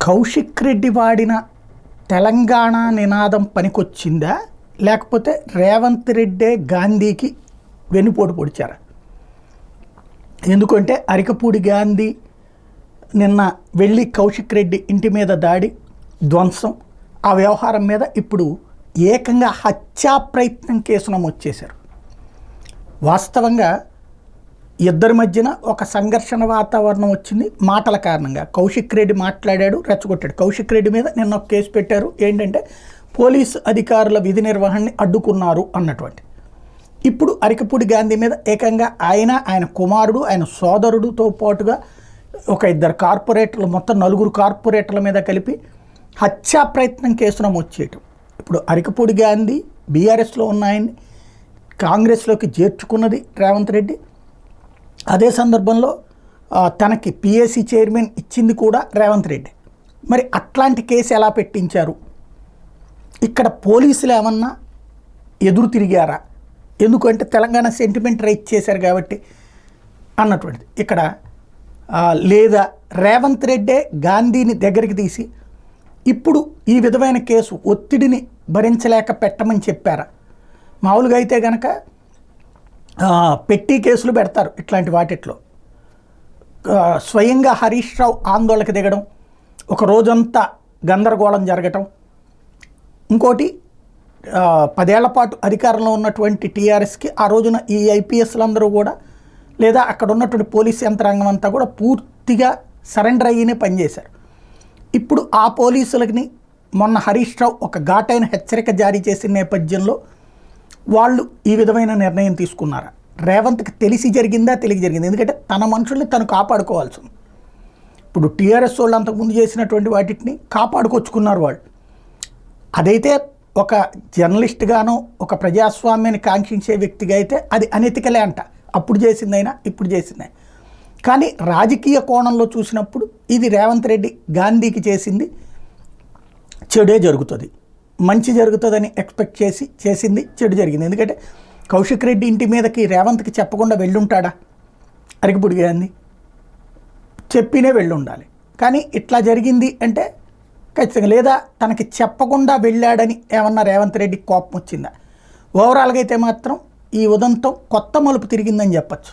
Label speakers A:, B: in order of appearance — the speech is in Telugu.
A: కౌశిక్ రెడ్డి వాడిన తెలంగాణ నినాదం పనికొచ్చిందా, లేకపోతే రేవంత్ రెడ్డే గాంధీకి వెన్నుపోటు పొడిచారా? ఎందుకంటే అరికపూడి గాంధీ నిన్న వెళ్ళి కౌశిక్ రెడ్డి ఇంటి మీద దాడి, ధ్వంసం, ఆ వ్యవహారం మీద ఇప్పుడు ఏకంగా హత్యా ప్రయత్నం కేసు నమోదు చేశారు. వాస్తవంగా ఇద్దరి మధ్యన ఒక సంఘర్షణ వాతావరణం వచ్చింది మాటల కారణంగా. కౌశిక్ రెడ్డి మాట్లాడాడు, రెచ్చగొట్టాడు. కౌశిక్ రెడ్డి మీద నిన్న ఒక కేసు పెట్టారు. ఏంటంటే పోలీసు అధికారుల విధి నిర్వహణని అడ్డుకున్నారు అన్నటువంటి. ఇప్పుడు అరికపూడి గాంధీ మీద ఏకంగా ఆయన కుమారుడు, ఆయన సోదరుడితో పాటుగా ఒక ఇద్దరు కార్పొరేటర్లు, మొత్తం 4 కార్పొరేటర్ల మీద కలిపి హత్యా ప్రయత్నం కేసు నమోదు చేయటం. ఇప్పుడు అరికపూడి గాంధీ బీఆర్ఎస్లో ఉన్న ఆయన్ని కాంగ్రెస్లోకి చేర్చుకున్నది రేవంత్ రెడ్డి. అదే సందర్భంలో తనకి పిఏసీ చైర్మన్ ఇచ్చింది కూడా రేవంత్ రెడ్డి. మరి అట్లాంటి కేసు ఎలా పెట్టించారు? ఇక్కడ పోలీసులు ఏమన్నా ఎదురు తిరిగారా? ఎందుకంటే తెలంగాణ సెంటిమెంట్ రైట్ చేశారు కాబట్టి అన్నటువంటిది. ఇక్కడ లేదా రేవంత్ రెడ్డే గాంధీని దగ్గరికి తీసి ఇప్పుడు ఈ విధమైన కేసు ఒత్తిడిని భరించలేక పెట్టమని చెప్పారా? మామూలుగా అయితే కనుక పెట్టి కేసులు పెడతారు ఇట్లాంటి వాటిట్లో. స్వయంగా హరీష్ రావు ఆందోళనకు దిగడం, ఒక రోజంతా గందరగోళం జరగటం, ఇంకోటి 10 ఏళ్ల పాటు అధికారంలో ఉన్నటువంటి టీఆర్ఎస్కి ఆ రోజున ఈ ఐపీఎస్లందరూ కూడా లేదా అక్కడ ఉన్నటువంటి పోలీస్ యంత్రాంగం అంతా కూడా పూర్తిగా సరెండర్ అయ్యినే పనిచేశారు. ఇప్పుడు ఆ పోలీసులని మొన్న హరీష్ రావు ఒక ఘాటైన హెచ్చరిక జారీ చేసిన నేపథ్యంలో వాళ్ళు ఈ విధమైన నిర్ణయం తీసుకున్నారా? రేవంత్కి తెలిసి జరిగిందా, తెలియక జరిగింది? ఎందుకంటే తన మనుషుల్ని తను కాపాడుకోవాల్సి ఉంది. ఇప్పుడు టీఆర్ఎస్ వాళ్ళు అంతకుముందు చేసినటువంటి వాటిని కాపాడుకొచ్చుకున్నారు వాళ్ళు. అదైతే ఒక జర్నలిస్ట్గానో ఒక ప్రజాస్వామ్యాన్ని కాంక్షించే వ్యక్తిగా అయితే అది అనెతికలే అంట. అప్పుడు చేసిందైనా ఇప్పుడు చేసిందైనా. కానీ రాజకీయ కోణంలో చూసినప్పుడు ఇది రేవంత్ రెడ్డి గాంధీకి చేసింది చెడే జరుగుతుంది, మంచి జరుగుతుందని ఎక్స్పెక్ట్ చేసింది చెడు జరిగింది. ఎందుకంటే కౌశిక్ రెడ్డి ఇంటి మీదకి రేవంత్కి చెప్పకుండా వెళ్ళుంటాడా? అరికపూడి గాంధీ చెప్పినే వెళ్ళుండాలి. కానీ ఇట్లా జరిగింది అంటే ఖచ్చితంగా, లేదా తనకి చెప్పకుండా వెళ్ళాడని ఏమన్నా రేవంత్ రెడ్డికి కోపం వచ్చిందా? ఓవరాల్గా అయితే మాత్రం ఈ ఉదంతం కొత్త మలుపు తిరిగిందని చెప్పచ్చు.